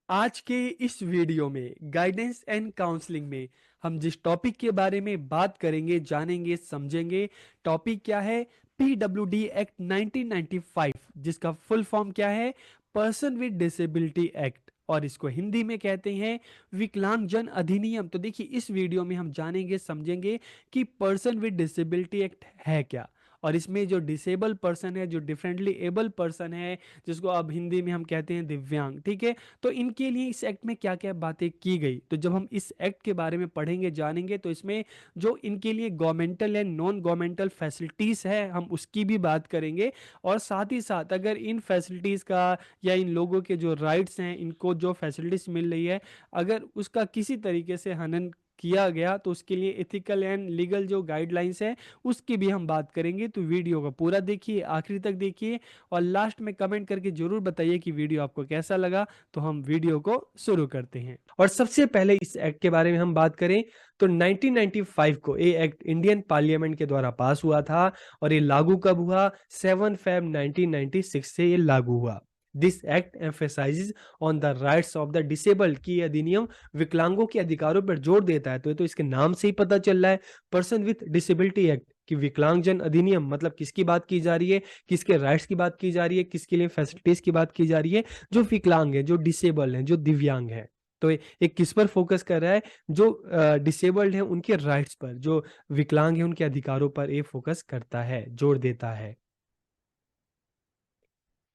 आज के इस वीडियो में गाइडेंस एंड काउंसलिंग में हम जिस टॉपिक के बारे में बात करेंगे, जानेंगे, समझेंगे। टॉपिक क्या है? पीडब्ल्यूडी एक्ट 1995, जिसका फुल फॉर्म क्या है? पर्सन विद डिसेबिलिटी एक्ट, और इसको हिंदी में कहते हैं विकलांगजन अधिनियम। तो देखिए, इस वीडियो में हम जानेंगे, समझेंगे कि पर्सन विद डिसेबिलिटी एक्ट है क्या, और इसमें जो डिसेबल पर्सन है, जो डिफरेंटली एबल पर्सन है, जिसको अब हिंदी में हम कहते हैं दिव्यांग, ठीक है, तो इनके लिए इस एक्ट में क्या क्या बातें की गई। तो जब हम इस एक्ट के बारे में पढ़ेंगे, जानेंगे, तो इसमें जो इनके लिए governmental and non governmental facilities है, हम उसकी भी बात करेंगे। और साथ ही साथ अगर इन फैसिलिटीज का या इन लोगों के जो राइट्स हैं, इनको जो फैसिलिटीज मिल रही है, अगर उसका किसी तरीके से हनन किया गया, तो उसके लिए एथिकल एंड लीगल जो गाइडलाइंस है, उसकी भी हम बात करेंगे। तो वीडियो को पूरा देखिए, आखिरी तक देखिए, और लास्ट में कमेंट करके जरूर बताइए कि वीडियो आपको कैसा लगा। तो हम वीडियो को शुरू करते हैं, और सबसे पहले इस एक्ट के बारे में हम बात करें तो 1995 को ये एक्ट इंडियन पार्लियामेंट के द्वारा पास हुआ था, और ये लागू कब हुआ? 7 फेब 1996 से ये लागू हुआ। This act emphasises on the rights of the disabled, की अधिनियम विकलांगों के अधिकारों पर जोर देता है। तो ये तो इसके नाम से ही पता चल रहा है, पर्सन विथ डिसेबिलिटी एक्ट, कि विकलांगजन अधिनियम मतलब किसकी बात की जा रही है, किसके राइट्स की बात की जा रही है, किसके लिए फैसिलिटीज की बात की जा रही है? जो विकलांग है, जो डिसेबल है, जो दिव्यांग है। तो ये किस पर फोकस कर रहा है? जो डिसेबल्ड है उनके राइट्स पर, जो विकलांग है उनके अधिकारों पर ये फोकस करता है, जोर देता है।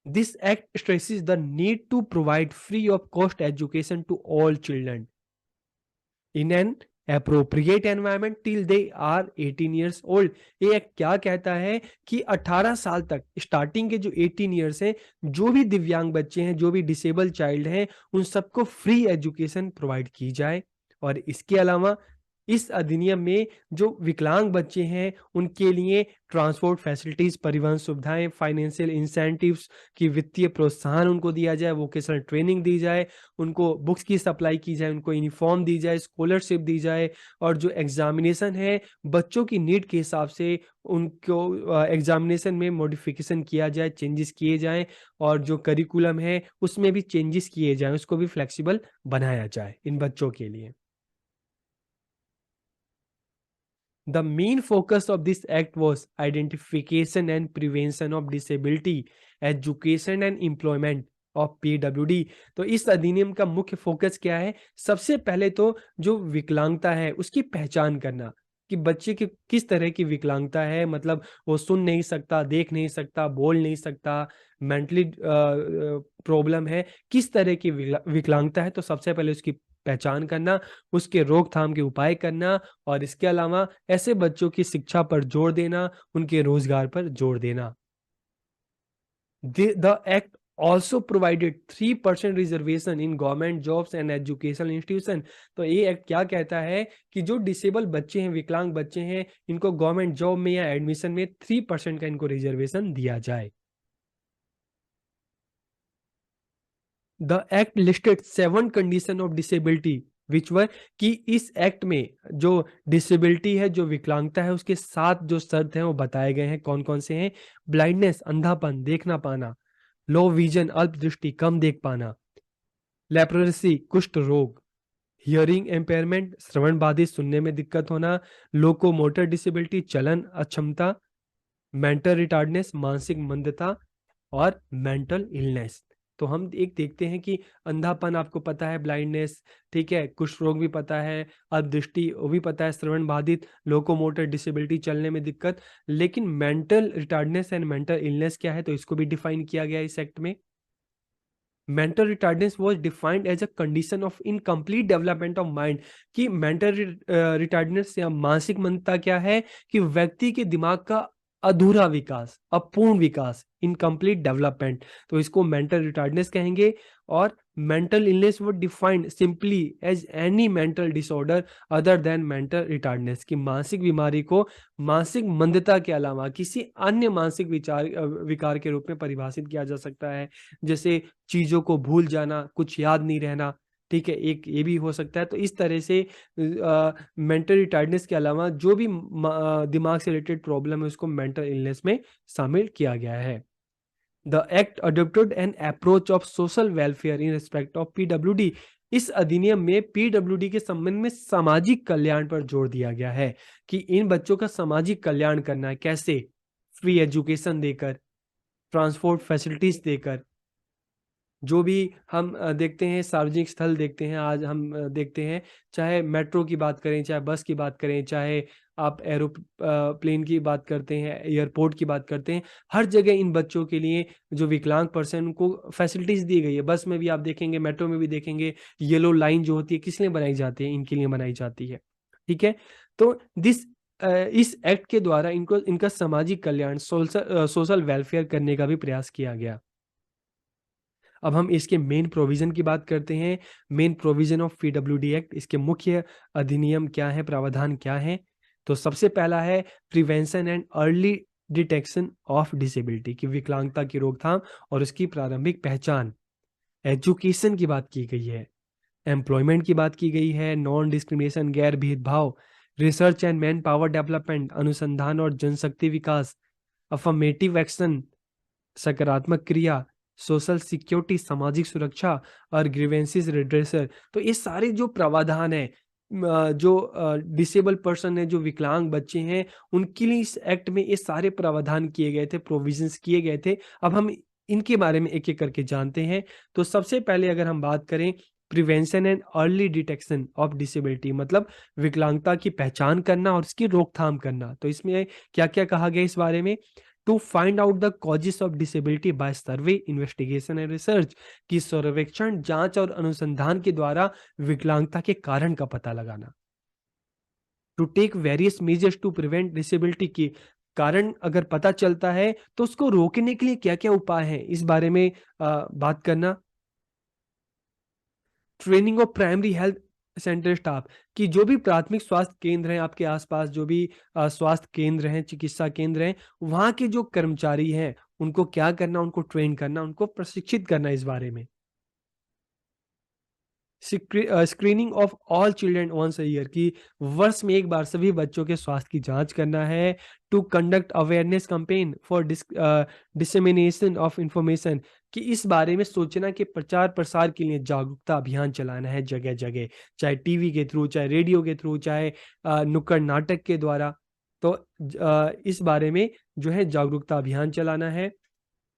This act stresses the need to provide free of cost education to all children in an appropriate environment till they are 18 years old। ये एक्ट क्या कहता है कि 18 साल तक, स्टार्टिंग के जो 18 ईयर्स हैं, जो भी दिव्यांग बच्चे हैं, जो भी डिसेबल चाइल्ड हैं, उन सबको फ्री एजुकेशन प्रोवाइड की जाए। और इसके अलावा इस अधिनियम में जो विकलांग बच्चे हैं उनके लिए ट्रांसपोर्ट फैसिलिटीज, परिवहन सुविधाएं, फाइनेंशियल इंसेंटिव्स की वित्तीय प्रोत्साहन उनको दिया जाए, वोकेशनल ट्रेनिंग दी जाए, उनको बुक्स की सप्लाई की जाए, उनको यूनिफॉर्म दी जाए, स्कॉलरशिप दी जाए। और जो एग्जामिनेशन है, बच्चों की नीड के हिसाब से उनको एग्जामिनेशन में मॉडिफिकेशन किया जाए, चेंजेस किए जाएं, और जो करिकुलम है उसमें भी चेंजेस किए जाएं, उसको भी फ्लेक्सिबल बनाया जाए इन बच्चों के लिए। The main focus of this act was identification and prevention of disability, education and employment of PWD। तो इस अधिनियम का मुख्य फोकस क्या है? सबसे पहले तो जो विकलांगता है उसकी पहचान करना, कि बच्चे की किस तरह की विकलांगता है, मतलब वो सुन नहीं सकता, देख नहीं सकता, बोल नहीं सकता, मेंटली प्रॉब्लम है, किस तरह की विकलांगता है। तो सबसे पहले उसकी पहचान करना, उसके रोकथाम के उपाय करना, और इसके अलावा ऐसे बच्चों की शिक्षा पर जोर देना, उनके रोजगार पर जोर देना। The act also provided 3% reservation in government jobs and educational institution. तो ये एक्ट क्या कहता है कि जो डिसेबल बच्चे हैं, विकलांग बच्चे हैं, इनको गवर्नमेंट जॉब में या एडमिशन में 3% का इनको रिजर्वेशन दिया जाए। The act listed 7 condition of disability which were, कि इस एक्ट में जो डिसेबिलिटी है, जो विकलांगता है, उसके 7 जो शर्त हैं वो बताए गए हैं। कौन कौन से हैं? ब्लाइंडनेस, अंधापन, देख ना पाना; लो विजन, अल्प दृष्टि, कम देख पाना; लेप्रोसी, कुष्ठ रोग; हियरिंग एम्पेयरमेंट, श्रवण बाधित, सुनने में दिक्कत होना; लोकोमोटर डिसेबिलिटी, चलन अक्षमता; मेंटल रिटार्डनेस, मानसिक मंदता; और मेंटल इलनेस। तो हम एक देखते हैं कि अंधापन आपको पता है, ब्लाइंडनेस, ठीक है, कुष्ठ रोग भी पता है, अल्पदृष्टि वो भी पता है, श्रवण बाधित, लोकोमोटर डिसेबिलिटी, चलने में दिक्कत। लेकिन mental retardness and mental illness क्या है? तो इसको भी डिफाइन किया गया इस एक्ट में। Mental retardance was defined as a condition of incomplete development of mind, कि मेंटल रिटार्डेंस या मानसिक मंदता क्या है? कि व्यक्ति के दिमाग का अधूरा विकास, अपूर्ण विकास, इनकम्प्लीट डेवलपमेंट, तो इसको मेंटल रिटार्डेंस कहेंगे। और मेंटल इलनेस वो defined simply as any mental disorder other than mental retardance, की मानसिक बीमारी को मानसिक मंदता के अलावा किसी अन्य मानसिक विकार के रूप में परिभाषित किया जा सकता है। जैसे चीज़ों को भूल जाना, कुछ याद नहीं रहना, ठीक है, एक ये भी हो सकता है। तो इस तरह से मेंटल रिटार्डनेस के अलावा जो भी दिमाग से रिलेटेड प्रॉब्लम है उसको मेंटल इलनेस में शामिल किया गया है। The act adopted an approach of social welfare in respect of PWD. इस अधिनियम में पीडब्ल्यूडी के संबंध में सामाजिक कल्याण पर जोर दिया गया है कि इन बच्चों का सामाजिक कल्याण करना है। कैसे? फ्री एजुकेशन देकर, ट्रांसपोर्ट फैसिलिटीज देकर, जो भी हम देखते हैं सार्वजनिक स्थल देखते हैं, आज हम देखते हैं, चाहे मेट्रो की बात करें, चाहे बस की बात करें, चाहे आप प्लेन की बात करते हैं, एयरपोर्ट की बात करते हैं, हर जगह इन बच्चों के लिए जो विकलांग पर्सन उनको फैसिलिटीज दी गई है। बस में भी आप देखेंगे, मेट्रो में भी देखेंगे, येलो लाइन जो होती है किस लिए बनाई जाती है? इनके लिए बनाई जाती है। ठीक है, तो इस एक्ट के द्वारा इनको इनका सामाजिक कल्याण, सोशल वेलफेयर करने का भी प्रयास किया गया। अब हम इसके मेन प्रोविजन की बात करते हैं। Main provision of PWD act, इसके मुख्य अधिनियम क्या है, प्रावधान क्या है? तो सबसे पहला है prevention and early detection of disability, की विकलांगता की रोकथाम और उसकी प्रारंभिक पहचान। एजुकेशन की बात की गई है, एम्प्लॉयमेंट की बात की गई है, नॉन डिस्क्रिमिनेशन, गैर भेदभाव, research and man power development, अनुसंधान और जनशक्ति विकास, अफर्मेटिव एक्शन, सकारात्मक क्रिया, सोशल सिक्योरिटी, सामाजिक सुरक्षा और ग्रीवेंसेस रिड्रेसर। तो ये सारे जो प्रावधान है, जो डिसेबल पर्सन है, जो विकलांग बच्चे हैं, उनके लिए इस एक्ट में ये सारे प्रावधान किए गए थे, प्रोविजंस किए गए थे। अब हम इनके बारे में एक एक करके जानते हैं। तो सबसे पहले अगर हम बात करें prevention and early detection of disability, मतलब विकलांगता की पहचान करना और उसकी रोकथाम करना। तो इसमें क्या क्या कहा गया इस बारे में? To find out the causes of disability by survey, investigation and research, की सर्वेक्षण, जांच और अनुसंधान के द्वारा विकलांगता के कारण का पता लगाना। To take various measures to prevent disability, की कारण अगर पता चलता है तो उसको रोकने के लिए क्या क्या उपाय हैं, इस बारे में बात करना। Training of primary health centre staff, कि जो भी प्राथमिक स्वास्थ्य केंद्र हैं आपके आसपास, जो भी स्वास्थ्य केंद्र हैं, चिकित्सा केंद्र हैं, वहाँ के जो कर्मचारी हैं उनको क्या करना, उनको ट्रेन करना, उनको प्रशिक्षित करना इस बारे में। Screening of all children once a year, की वर्ष में एक बार सभी बच्चों के स्वास्थ्य की जांच करना है। To conduct awareness campaign for dissemination of information, कि इस बारे में सोचना कि प्रचार प्रसार के लिए जागरूकता अभियान चलाना है जगह जगह, चाहे टीवी के थ्रू, चाहे रेडियो के थ्रू, चाहे नुक्कड़ नाटक के द्वारा। तो इस बारे में जो है जागरूकता अभियान चलाना है।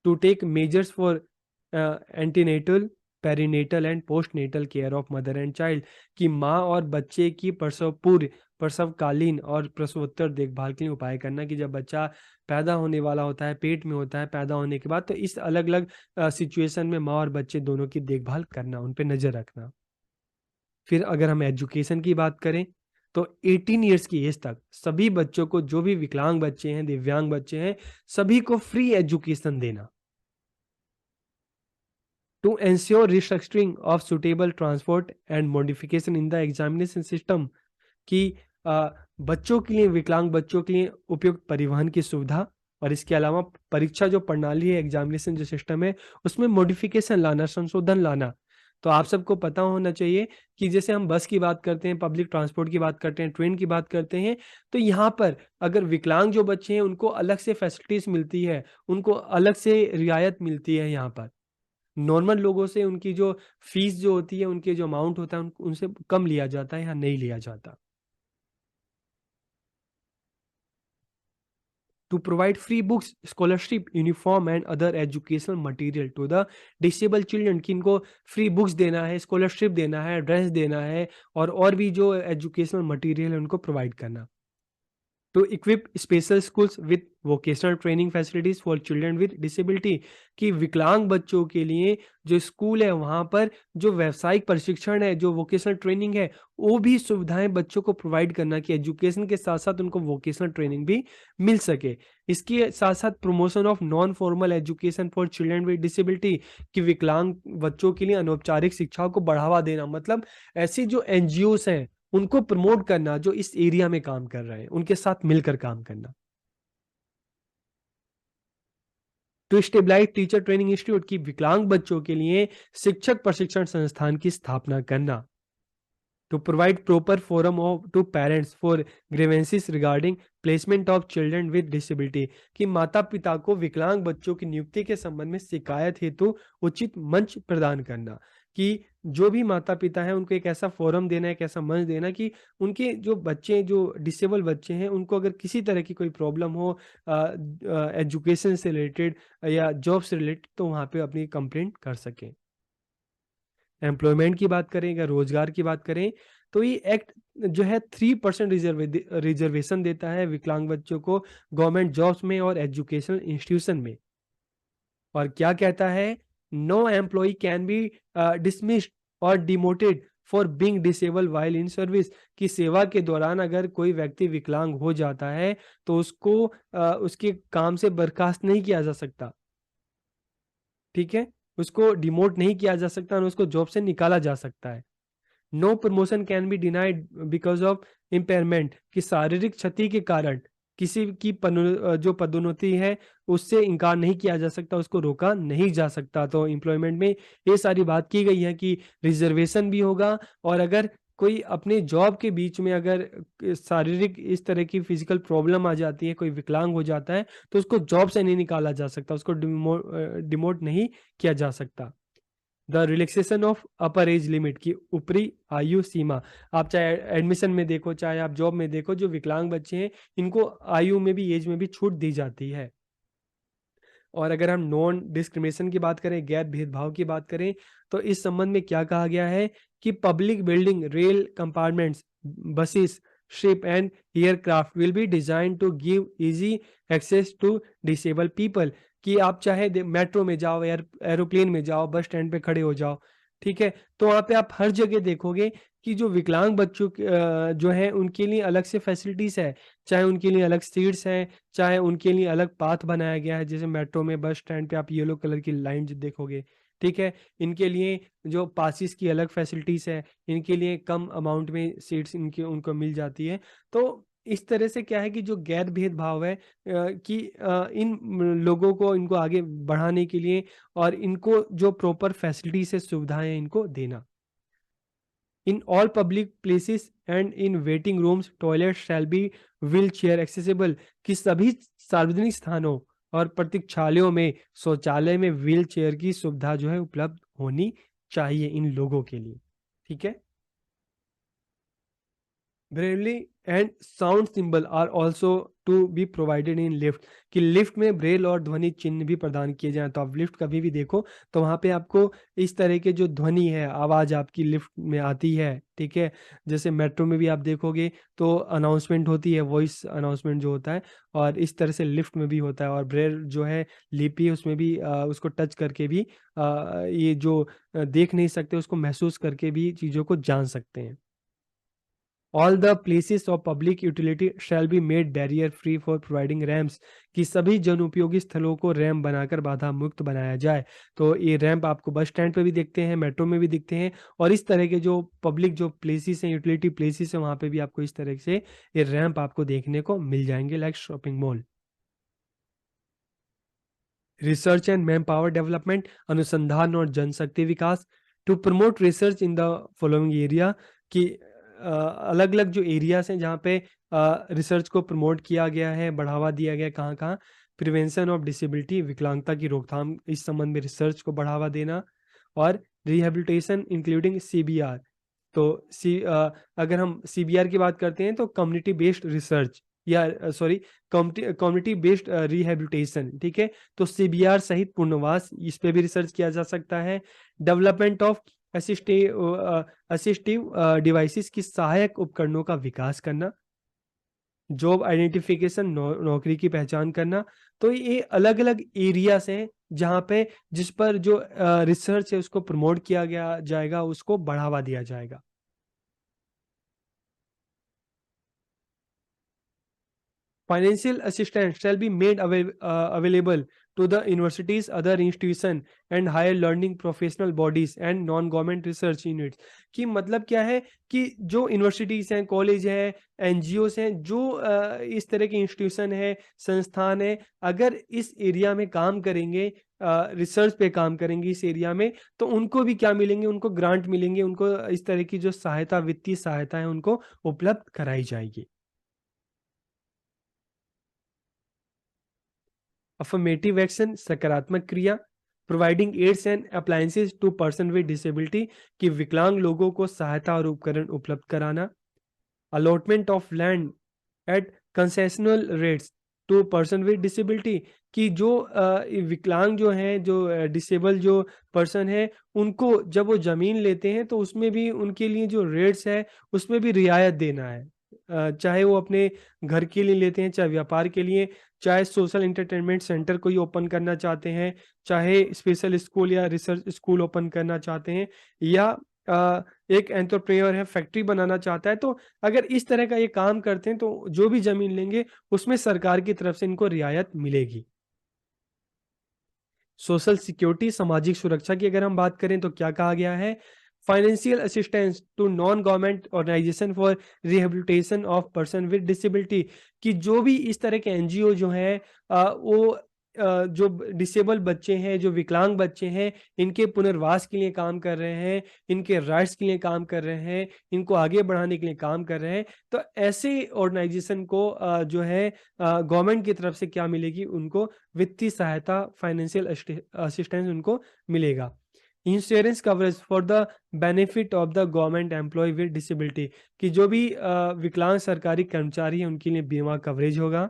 To take measures for antenatal, perinatal and postnatal care of mother and child, कि माँ और बच्चे की प्रसव पूर्व, प्रसवकालीन और प्रसवोत्तर देखभाल के लिए उपाय करना, कि जब बच्चा पैदा होने वाला होता है, पेट में होता है, पैदा होने के बाद, तो इस अलग अलग सिचुएशन में माँ और बच्चे दोनों की देखभाल करना, उन पे नजर रखना। फिर अगर हम एजुकेशन की बात करें तो 18 ईयर्स की एज तक सभी बच्चों को, जो भी विकलांग बच्चे हैं, दिव्यांग बच्चे हैं, सभी को फ्री एजुकेशन देना। To ensure restructuring of suitable transport and modification in the examination system, कि बच्चों के लिए, विकलांग बच्चों के लिए उपयुक्त परिवहन की सुविधा, और इसके अलावा परीक्षा जो प्रणाली है, एग्जामिनेशन जो सिस्टम है, उसमें मॉडिफिकेशन लाना, संशोधन लाना। तो आप सबको पता होना चाहिए कि जैसे हम बस की बात करते हैं, पब्लिक ट्रांसपोर्ट की बात करते हैं, ट्रेन की बात करते हैं, तो यहाँ पर अगर विकलांग जो बच्चे हैं उनको अलग से फैसिलिटीज मिलती है, उनको अलग से रियायत मिलती है। यहाँ पर नॉर्मल लोगों से उनकी जो फीस जो होती है, उनके जो अमाउंट होता है, उनसे कम लिया जाता है या नहीं लिया जाता। To provide free books, scholarship, uniform and other educational material to the disable children, कि इनको फ्री बुक्स देना है, स्कॉलरशिप देना है, ड्रेस देना है, और भी जो एजुकेशनल मटेरियल है उनको प्रोवाइड करना। To equip special schools with vocational training facilities for children with disability, कि विकलांग बच्चों के लिए जो स्कूल है वहाँ पर जो व्यावसायिक प्रशिक्षण है, जो वोकेशनल ट्रेनिंग है, वो भी सुविधाएं बच्चों को प्रोवाइड करना, कि एजुकेशन के साथ साथ उनको वोकेशनल ट्रेनिंग भी मिल सके। इसके साथ साथ promotion of non formal education for children with disability, कि विकलांग बच्चों के लिए अनौपचारिक शिक्षा को बढ़ावा देना, मतलब ऐसी जो एनजीओस हैं उनको प्रमोट करना जो इस एरिया में काम कर रहे हैं, उनके साथ मिलकर काम करना। To stabilise teacher training institute, की विकलांग बच्चों के लिए शिक्षक प्रशिक्षण संस्थान की स्थापना करना। to provide proper forum to parents for grievances regarding placement of children with disability, कि माता पिता को विकलांग बच्चों की नियुक्ति के संबंध में शिकायत हेतु उचित मंच प्रदान करना, कि जो भी माता पिता हैं उनको एक ऐसा फोरम देना, एक ऐसा मंच देना कि उनके जो बच्चे, जो डिसेबल बच्चे हैं, उनको अगर किसी तरह की कोई प्रॉब्लम हो एजुकेशन से रिलेटेड या जॉब से रिलेटेड, तो वहाँ पे अपनी कंप्लेंट कर सकें। एम्प्लॉयमेंट की बात करें या रोजगार की बात करें, तो ये एक्ट जो है 3% रिजर्वेशन देता है विकलांग बच्चों को गवर्नमेंट जॉब्स में और एजुकेशनल इंस्टीट्यूशन में। और क्या कहता है, no employ can be dismissed और demoted for being disable while in service, की सेवा के दौरान अगर कोई व्यक्ति विकलांग हो जाता है तो उसको उसके काम से बर्खास्त नहीं किया जा सकता, ठीक है, उसको डिमोट नहीं किया जा सकता और उसको जॉब से निकाला जा सकता है। No promotion can be denied because of impairment, कि शारीरिक क्षति के कारण किसी की जो पदोन्नति है उससे इनकार नहीं किया जा सकता, उसको रोका नहीं जा सकता। तो एम्प्लॉयमेंट में ये सारी बात की गई है कि रिजर्वेशन भी होगा, और अगर कोई अपने जॉब के बीच में अगर शारीरिक इस तरह की फिजिकल प्रॉब्लम आ जाती है, कोई विकलांग हो जाता है, तो उसको जॉब से नहीं निकाला जा सकता, उसको डिमोट नहीं किया जा सकता। The relaxation of upper age limit, की ऊपरी आयु सीमा, आप चाहे एडमिशन में देखो चाहे आप जॉब में देखो, जो विकलांग बच्चे हैं इनको आयु में भी, एज में भी छूट दी जाती है। और अगर हम नॉन डिस्क्रिमिनेशन की बात करें, गैर भेदभाव की बात करें, तो इस संबंध में क्या कहा गया है कि public building, rail compartments, buses, ship and aircraft will be design to give easy access to disable people, कि आप चाहे मेट्रो में जाओ, एरोप्लेन में जाओ, बस स्टैंड पे खड़े हो जाओ, ठीक है, तो वहाँ पे आप हर जगह देखोगे कि जो विकलांग बच्चों जो हैं उनके लिए अलग से फैसिलिटीज है, चाहे उनके लिए अलग सीट्स हैं, चाहे उनके लिए अलग पाथ बनाया गया है, जैसे मेट्रो में बस स्टैंड पे आप येलो कलर की लाइन देखोगे, ठीक है, इनके लिए जो पासिस की अलग फैसिलिटीज है, इनके लिए कम अमाउंट में सीट्स इनके उनको मिल जाती है। तो इस तरह से क्या है कि जो गैर भेदभाव है कि इन लोगों को, इनको आगे बढ़ाने के लिए और इनको जो प्रॉपर फैसिलिटीज है, सुविधाएं हैं, इनको देना। In all public places and in waiting rooms toilet shall be wheel chair accessible, कि सभी सार्वजनिक स्थानों और प्रतीक्षालयों में शौचालय में व्हील चेयर की सुविधा जो है उपलब्ध होनी चाहिए इन लोगों के लिए, ठीक है। Braille and sound symbol are also to be provided in lift, कि लिफ्ट में ब्रेल और ध्वनि चिन्ह भी प्रदान किए जाएं। तो आप लिफ्ट कभी भी देखो तो वहाँ पे आपको इस तरह के जो ध्वनि है, आवाज़ आपकी लिफ्ट में आती है, ठीक है, जैसे मेट्रो में भी आप देखोगे तो अनाउंसमेंट होती है, वॉइस अनाउंसमेंट जो होता है, और इस तरह से लिफ्ट में भी होता है। और ब्रेल जो है लिपि है उसमें भी उसको टच करके भी ये जो देख नहीं सकते उसको महसूस करके भी चीज़ों को जान सकते हैं। All the places of public utility shall be made barrier free for providing ramps, कि सभी जन उपयोगी स्थलों को रैम्प बनाकर बाधा मुक्त बनाया जाए। तो ये रैम्प आपको बस स्टैंड पे भी दिखते हैं, मेट्रो में भी दिखते हैं, और इस तरह के जो पब्लिक जो प्लेसेस हैं, यूटिलिटी प्लेसेस हैं, वहाँ पे भी आपको इस तरह से ये रैम्प आपको देखने को मिल जाएंगे, like shopping mall. Research and man power development, अनुसंधान और जनशक्ति विकास, to promote research in the following area, कि अलग अलग जो एरियाज हैं जहाँ पे रिसर्च को प्रमोट किया गया है, बढ़ावा दिया गया है, कहाँ कहाँ, प्रिवेंशन ऑफ डिसेबिलिटी, विकलांगता की रोकथाम, इस संबंध में रिसर्च को बढ़ावा देना, और रिहेबिलिटेशन इंक्लूडिंग सीबीआर। तो अगर हम सीबीआर की बात करते हैं तो कम्युनिटी बेस्ड रिसर्च, या सॉरी कम्युनिटी बेस्ड रिहेबिलिटेशन, ठीक है, तो सीबीआर सहित पुनर्वास, इस पे भी रिसर्च किया जा सकता है। डेवलपमेंट ऑफ असिस्टिव डिवाइसेस, की सहायक उपकरणों का विकास करना। जॉब आइडेंटिफिकेशन, नौकरी की पहचान करना। तो ये अलग अलग एरियाज हैं जहाँ पे जिस पर जो रिसर्च है उसको प्रमोट किया गया जाएगा, उसको बढ़ावा दिया जाएगा। Financial assistance shall be made available to the universities, other institution and higher learning professional bodies and non-government research units, कि मतलब क्या है कि जो यूनिवर्सिटीज हैं, कॉलेज हैं, एनजीओस हैं, जो इस तरह के इंस्टीट्यूशन है, संस्थान है, अगर इस एरिया में काम करेंगे, रिसर्च पे काम करेंगी इस एरिया में, तो उनको भी क्या मिलेंगे, उनको ग्रांट मिलेंगे, उनको इस तरह की जो सहायता, वित्तीय सहायता है, उनको उपलब्ध कराई जाएगी। अफर्मेटिव एक्शन, सकारात्मक क्रिया, providing aids and appliances to person with disability, कि विकलांग लोगों को सहायता और उपकरण उपलब्ध कराना। Allotment of land at concessional rates to person with disability, कि जो विकलांग जो हैं, जो डिसेबल जो पर्सन है, उनको जब वो ज़मीन लेते हैं तो उसमें भी उनके लिए जो रेट्स है उसमें भी रियायत देना है। चाहे वो अपने घर के लिए लेते हैं, चाहे व्यापार के लिए, चाहे सोशल एंटरटेनमेंट सेंटर कोई ओपन करना चाहते हैं, चाहे स्पेशल स्कूल या रिसर्च स्कूल ओपन करना चाहते हैं, या एक एंटरप्रेन्योर है, फैक्ट्री बनाना चाहता है, तो अगर इस तरह का ये काम करते हैं तो जो भी ज़मीन लेंगे उसमें सरकार की तरफ से इनको रियायत मिलेगी। सोशल सिक्योरिटी, सामाजिक सुरक्षा की अगर हम बात करें तो क्या कहा गया है? Financial assistance to non government organisation for rehabilitation of person with disability, कि जो भी इस तरह के एनजीओ जो हैं, वो जो डिसेबल बच्चे हैं, जो विकलांग बच्चे हैं, इनके पुनर्वास के लिए काम कर रहे हैं, इनके राइट्स के लिए काम कर रहे हैं, इनको आगे बढ़ाने के लिए काम कर रहे हैं, तो ऐसे ऑर्गेनाइजेशन को जो है गवर्नमेंट की तरफ से क्या मिलेगी? उनको वित्तीय सहायता, फाइनेंशियल असिस्टेंस उनको मिलेगा। Insurance coverage for the benefit of the government employ with disability, कि जो भी विकलांग सरकारी कर्मचारी हैं उनके लिए बीमा कवरेज होगा।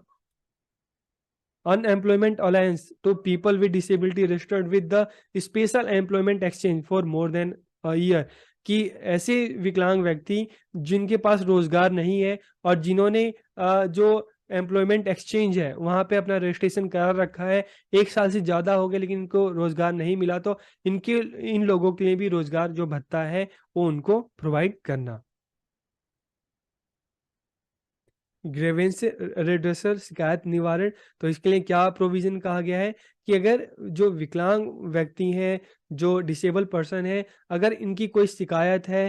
Unemployment allowance to people with disability registered with the special employment exchange for more than a year, कि ऐसे विकलांग व्यक्ति जिनके पास रोजगार नहीं है और जिन्होंने जो एम्प्लॉयमेंट एक्सचेंज है वहाँ पे अपना रजिस्ट्रेशन करा रखा है, 1 साल से ज़्यादा हो गया लेकिन इनको रोजगार नहीं मिला, तो इनके इन लोगों के लिए भी रोजगार जो भत्ता है वो उनको प्रोवाइड करना। ग्रीवेंस रिड्रेसल, शिकायत निवारण, तो इसके लिए क्या प्रोविज़न कहा गया है कि अगर जो विकलांग व्यक्ति हैं, जो डिसेबल पर्सन है, अगर इनकी कोई शिकायत है,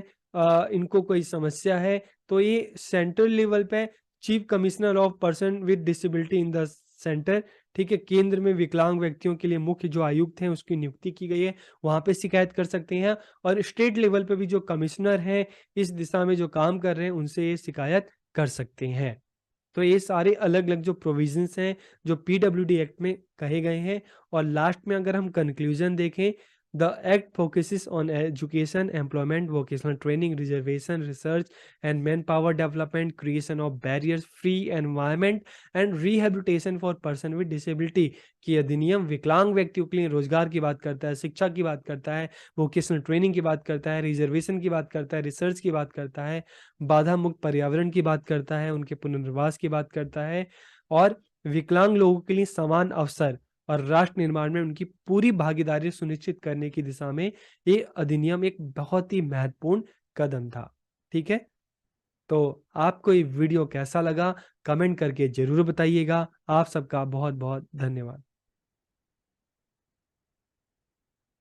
इनको कोई समस्या है, तो ये सेंट्रल लेवल पे chief commissioner of person with disability in the centre, ठीक है, केंद्र में विकलांग व्यक्तियों के लिए मुख्य जो आयुक्त हैं उसकी नियुक्ति की गई है, वहाँ पे शिकायत कर सकते हैं। और स्टेट लेवल पे भी जो कमिश्नर हैं इस दिशा में जो काम कर रहे हैं उनसे ये शिकायत कर सकते हैं। तो ये सारे अलग-अलग जो प्रोविजंस हैं, जो पीडब्ल्यूडी एक्ट में कहे गए हैं। और लास्ट में अगर हम कंक्लूजन देखें, the act focuses on education, employment, vocational training, reservation, research and man power development, creation of barriers free environment and rehabilitation for person with disability, कि अधिनियम विकलांग व्यक्तियों के लिए रोजगार की बात करता है, शिक्षा की बात करता है, वोकेशनल ट्रेनिंग की बात करता है, रिजर्वेशन की बात करता है, रिसर्च की बात करता है, बाधा मुक्त पर्यावरण की बात करता है, उनके पुनर्वास की बात करता है, और विकलांग लोगों के लिए समान अवसर और राष्ट्र निर्माण में उनकी पूरी भागीदारी सुनिश्चित करने की दिशा में ये अधिनियम एक बहुत ही महत्वपूर्ण कदम था। ठीक है? तो आपको ये वीडियो कैसा लगा? कमेंट करके ज़रूर बताइएगा। आप सबका बहुत-बहुत धन्यवाद।